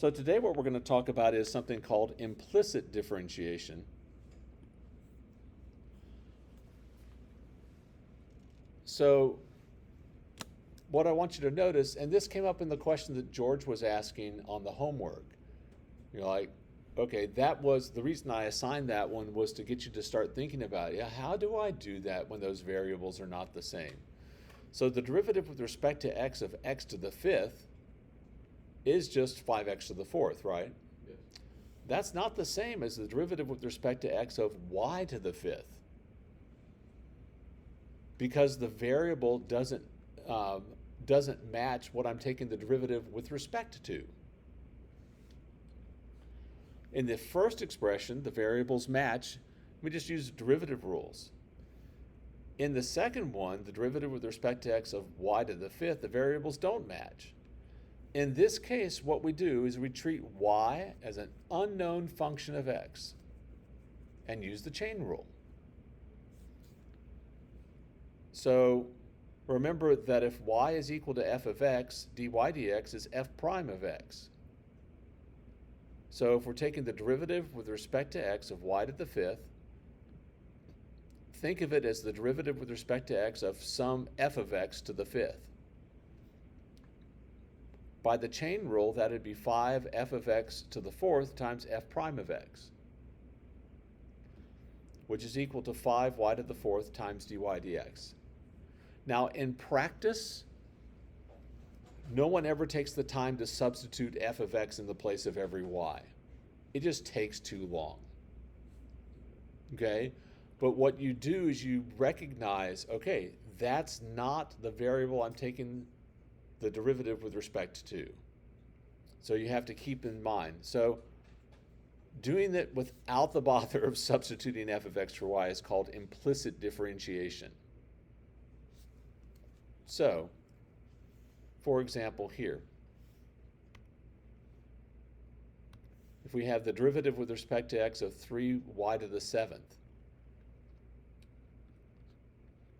So today what we're going to talk about is something called implicit differentiation. So what I want you to notice, and this came up in the question that George was asking on the homework. You're like, okay, that was the reason I assigned that one, was to get you to start thinking about, yeah, how do I do that when those variables are not the same? So the derivative with respect to x of x to the fifth is just 5x to the fourth, right? Yes. That's not the same as the derivative with respect to x of y to the fifth, because the variable doesn't match what I'm taking the derivative with respect to. In the first expression, the variables match. We just use derivative rules. In the second one, the derivative with respect to x of y to the fifth, the variables don't match. In this case, what we do is we treat y as an unknown function of x and use the chain rule. So remember that if y is equal to f of x, dy dx is f prime of x. So if we're taking the derivative with respect to x of y to the fifth, think of it as the derivative with respect to x of some f of x to the fifth. By the chain rule, that would be 5 f of x to the fourth times f prime of x, which is equal to 5y to the fourth times dy dx. Now, in practice, no one ever takes the time to substitute f of x in the place of every y. It just takes too long. Okay? But what you do is you recognize, okay, that's not the variable I'm taking the derivative with respect to. So you have to keep in mind. So doing that without the bother of substituting f of x for y is called implicit differentiation. So, for example, here, if we have the derivative with respect to x of 3y to the seventh,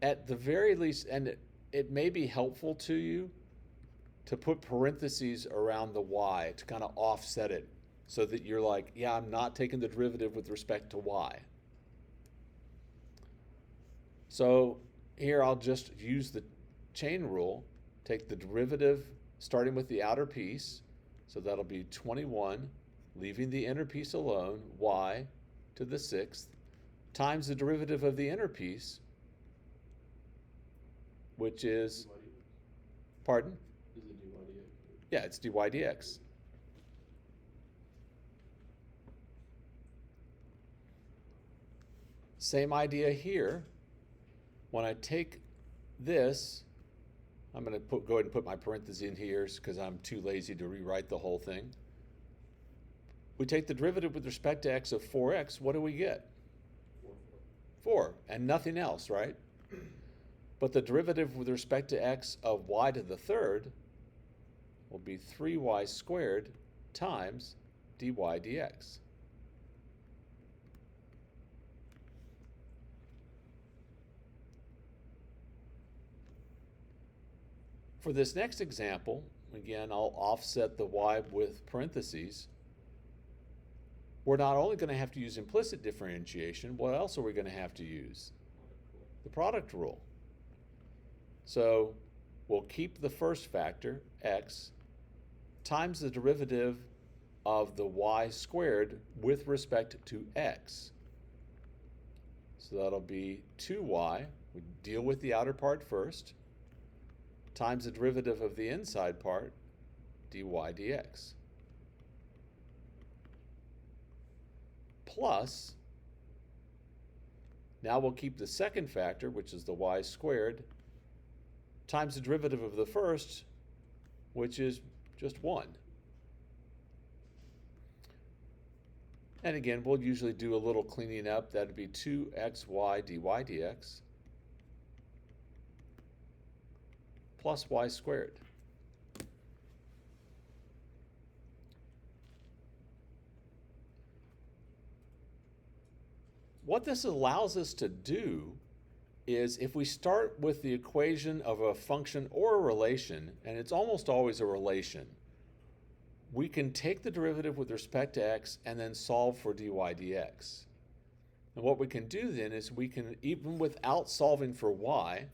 at the very least, and it may be helpful to you to put parentheses around the y to kind of offset it, so that you're like, yeah, I'm not taking the derivative with respect to y. So here I'll just use the chain rule, take the derivative starting with the outer piece, so that'll be 21, leaving the inner piece alone, y to the sixth, times the derivative of the inner piece, which is, pardon? Is it dy dx? Yeah, it's dy dx. Same idea here. When I take this, I'm going to go ahead and put my parentheses in here because I'm too lazy to rewrite the whole thing. We take the derivative with respect to x of 4x, what do we get? 4, and nothing else, right? But the derivative with respect to x of y to the third will be 3y squared times dy dx. For this next example, again, I'll offset the y with parentheses. We're not only going to have to use implicit differentiation, what else are we going to have to use? The product rule. So we'll keep the first factor, x, times the derivative of the y squared with respect to x. So that'll be 2y, we deal with the outer part first, times the derivative of the inside part, dy dx. Plus, now we'll keep the second factor, which is the y squared, times the derivative of the first, which is just 1. And again, we'll usually do a little cleaning up. That would be 2xy dy dx plus y squared. What this allows us to do is, if we start with the equation of a function or a relation, and it's almost always a relation, we can take the derivative with respect to x and then solve for dy dx. And what we can do then is we can, even without solving for y,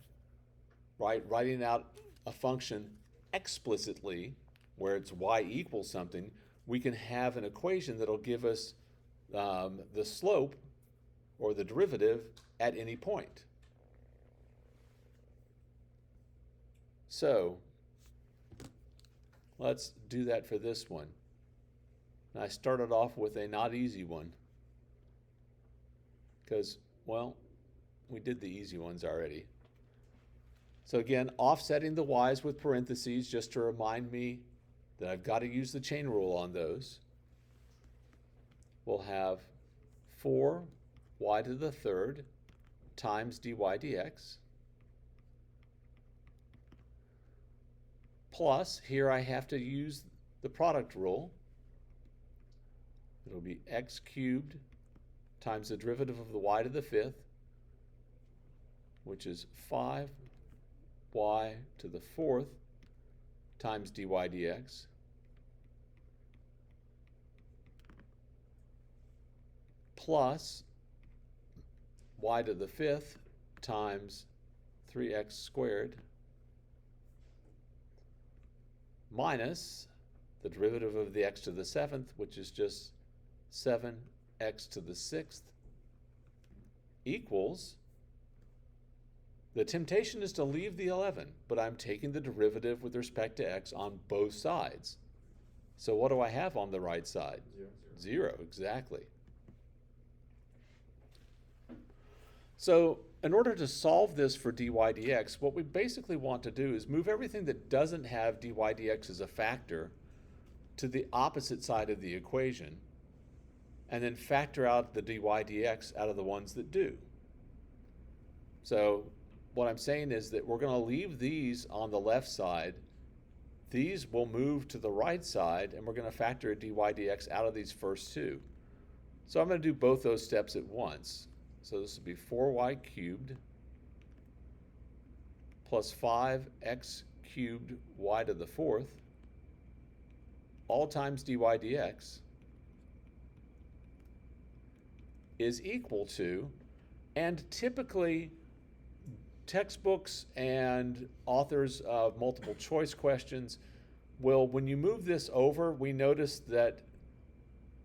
right, writing out a function explicitly where it's y equals something, we can have an equation that'll give us the slope or the derivative at any point. So let's do that for this one. And I started off with a not easy one because, well, we did the easy ones already. So again, offsetting the y's with parentheses just to remind me that I've got to use the chain rule on those. We'll have 4y to the third times dy dx plus, here I have to use the product rule. It'll be x cubed times the derivative of the y to the fifth, which is 5y to the fourth times dy dx plus y to the fifth times 3x squared minus the derivative of the x to the seventh, which is just 7x to the sixth, equals, the temptation is to leave the 11, but I'm taking the derivative with respect to x on both sides. So what do I have on the right side? 0, exactly. So in order to solve this for dy dx, what we basically want to do is move everything that doesn't have dy dx as a factor to the opposite side of the equation, and then factor out the dy dx out of the ones that do. So what I'm saying is that we're going to leave these on the left side. These will move to the right side, and we're going to factor a dy dx out of these first two. So I'm going to do both those steps at once. So this will be 4y cubed plus 5x cubed y to the fourth, all times dy dx, is equal to, and typically textbooks and authors of multiple choice questions will, when you move this over, we notice that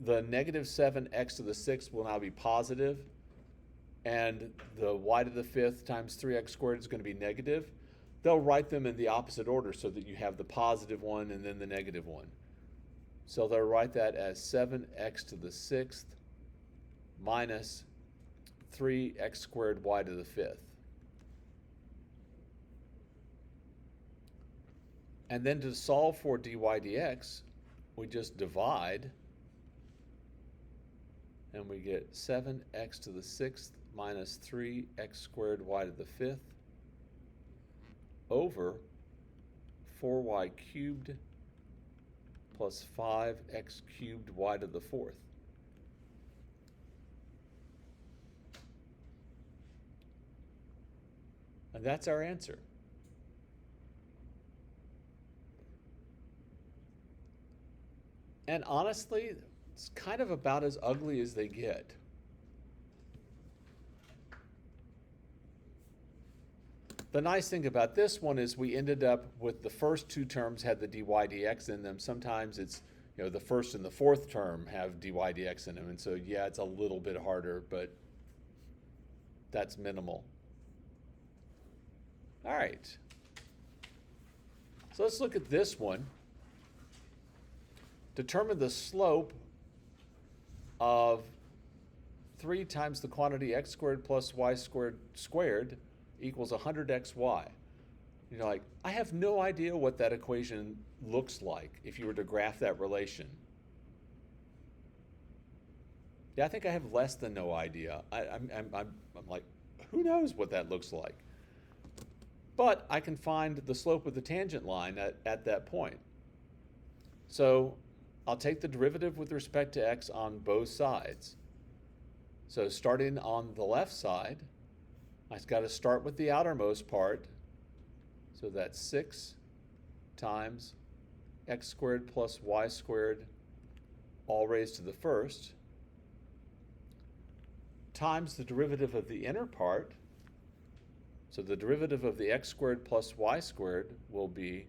the negative 7x to the sixth will now be positive, and the y to the fifth times 3x squared is going to be negative. They'll write them in the opposite order so that you have the positive one and then the negative one. So they'll write that as 7x to the sixth minus 3x squared y to the fifth. And then to solve for dy dx, we just divide, and we get 7x to the sixth minus 3x squared y to the fifth over 4y cubed plus 5x cubed y to the fourth. And that's our answer. And honestly, it's kind of about as ugly as they get. The nice thing about this one is we ended up with the first two terms had the dy dx in them. Sometimes it's, the first and the fourth term have dy dx in them. And so, yeah, it's a little bit harder, but that's minimal. All right. So let's look at this one. Determine the slope of 3 times the quantity x squared plus y squared squared equals 100xy. You're like, I have no idea what that equation looks like if you were to graph that relation. Yeah, I think I have less than no idea. I'm like, who knows what that looks like? But I can find the slope of the tangent line at that point. So I'll take the derivative with respect to x on both sides. So starting on the left side, I've got to start with the outermost part. So that's 6 times x squared plus y squared all raised to the first times the derivative of the inner part. So the derivative of the x squared plus y squared will be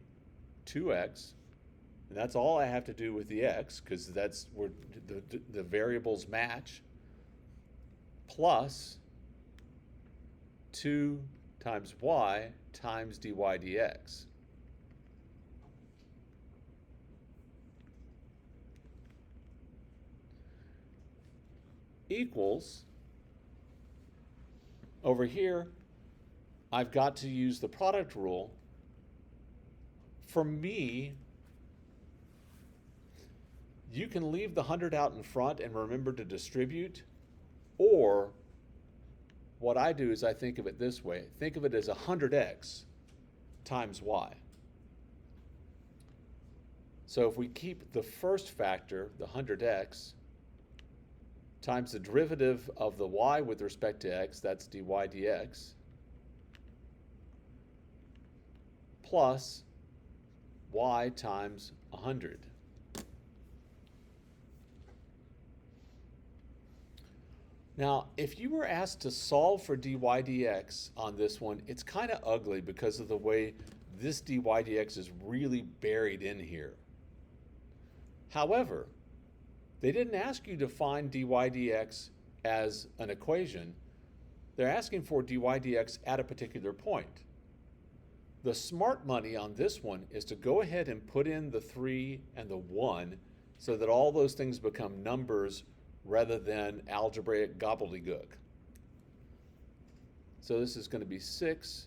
2x. And that's all I have to do with the x, because that's where the variables match, plus 2 times y times dy dx. Equals, over here, I've got to use the product rule. For me, you can leave the 100 out in front and remember to distribute, or what I do is I think of it this way. Think of it as 100x times y. So if we keep the first factor, the 100x, times the derivative of the y with respect to x, that's dy dx, plus y times 100. Now, if you were asked to solve for dy dx on this one, it's kind of ugly because of the way this dy dx is really buried in here. However, they didn't ask you to find dy dx as an equation. They're asking for dy dx at a particular point. The smart money on this one is to go ahead and put in the 3 and the 1 so that all those things become numbers rather than algebraic gobbledygook. So this is going to be 6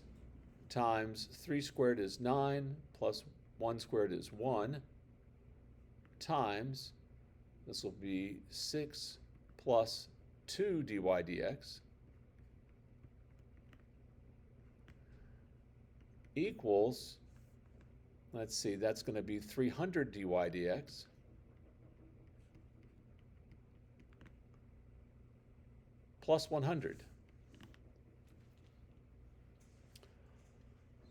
times 3 squared is 9 plus 1 squared is 1 times, this will be 6 plus 2 dy dx equals, let's see, that's going to be 300 dy dx plus 100.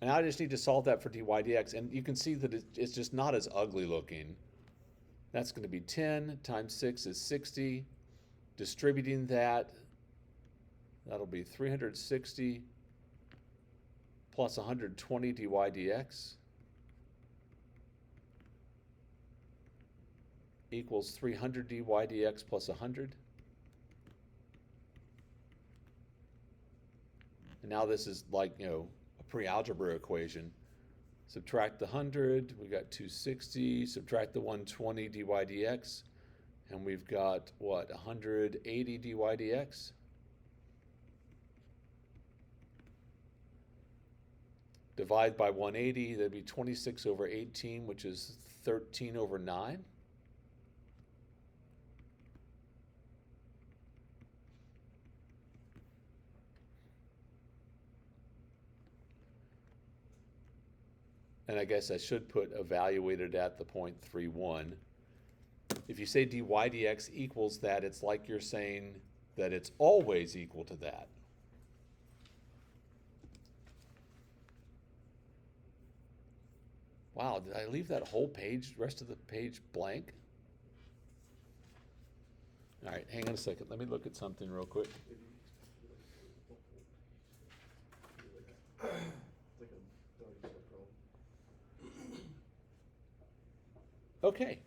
And now I just need to solve that for dy dx, and you can see that it's just not as ugly looking. That's going to be 10 times 6 is 60. Distributing that, that'll be 360 plus 120 dy dx equals 300 dy dx plus 100. And now this is like, a pre-algebra equation. Subtract the 100, we got 260, subtract the 120 dy dx, and we've got, what, 180 dy dx? Divide by 180, that'd be 26 over 18, which is 13 over 9. And I guess I should put evaluated at the 0.31. If you say dy dx equals that, it's like you're saying that it's always equal to that. Wow, did I leave that whole page, rest of the page blank? All right, hang on a second. Let me look at something real quick. Okay,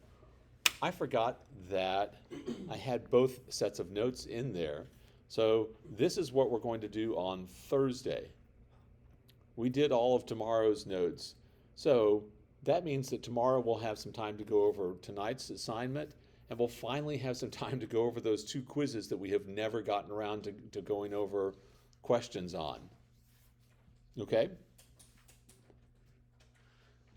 I forgot that I had both sets of notes in there. So this is what we're going to do on Thursday. We did all of tomorrow's notes. So that means that tomorrow we'll have some time to go over tonight's assignment, and we'll finally have some time to go over those 2 quizzes that we have never gotten around to going over questions on. Okay?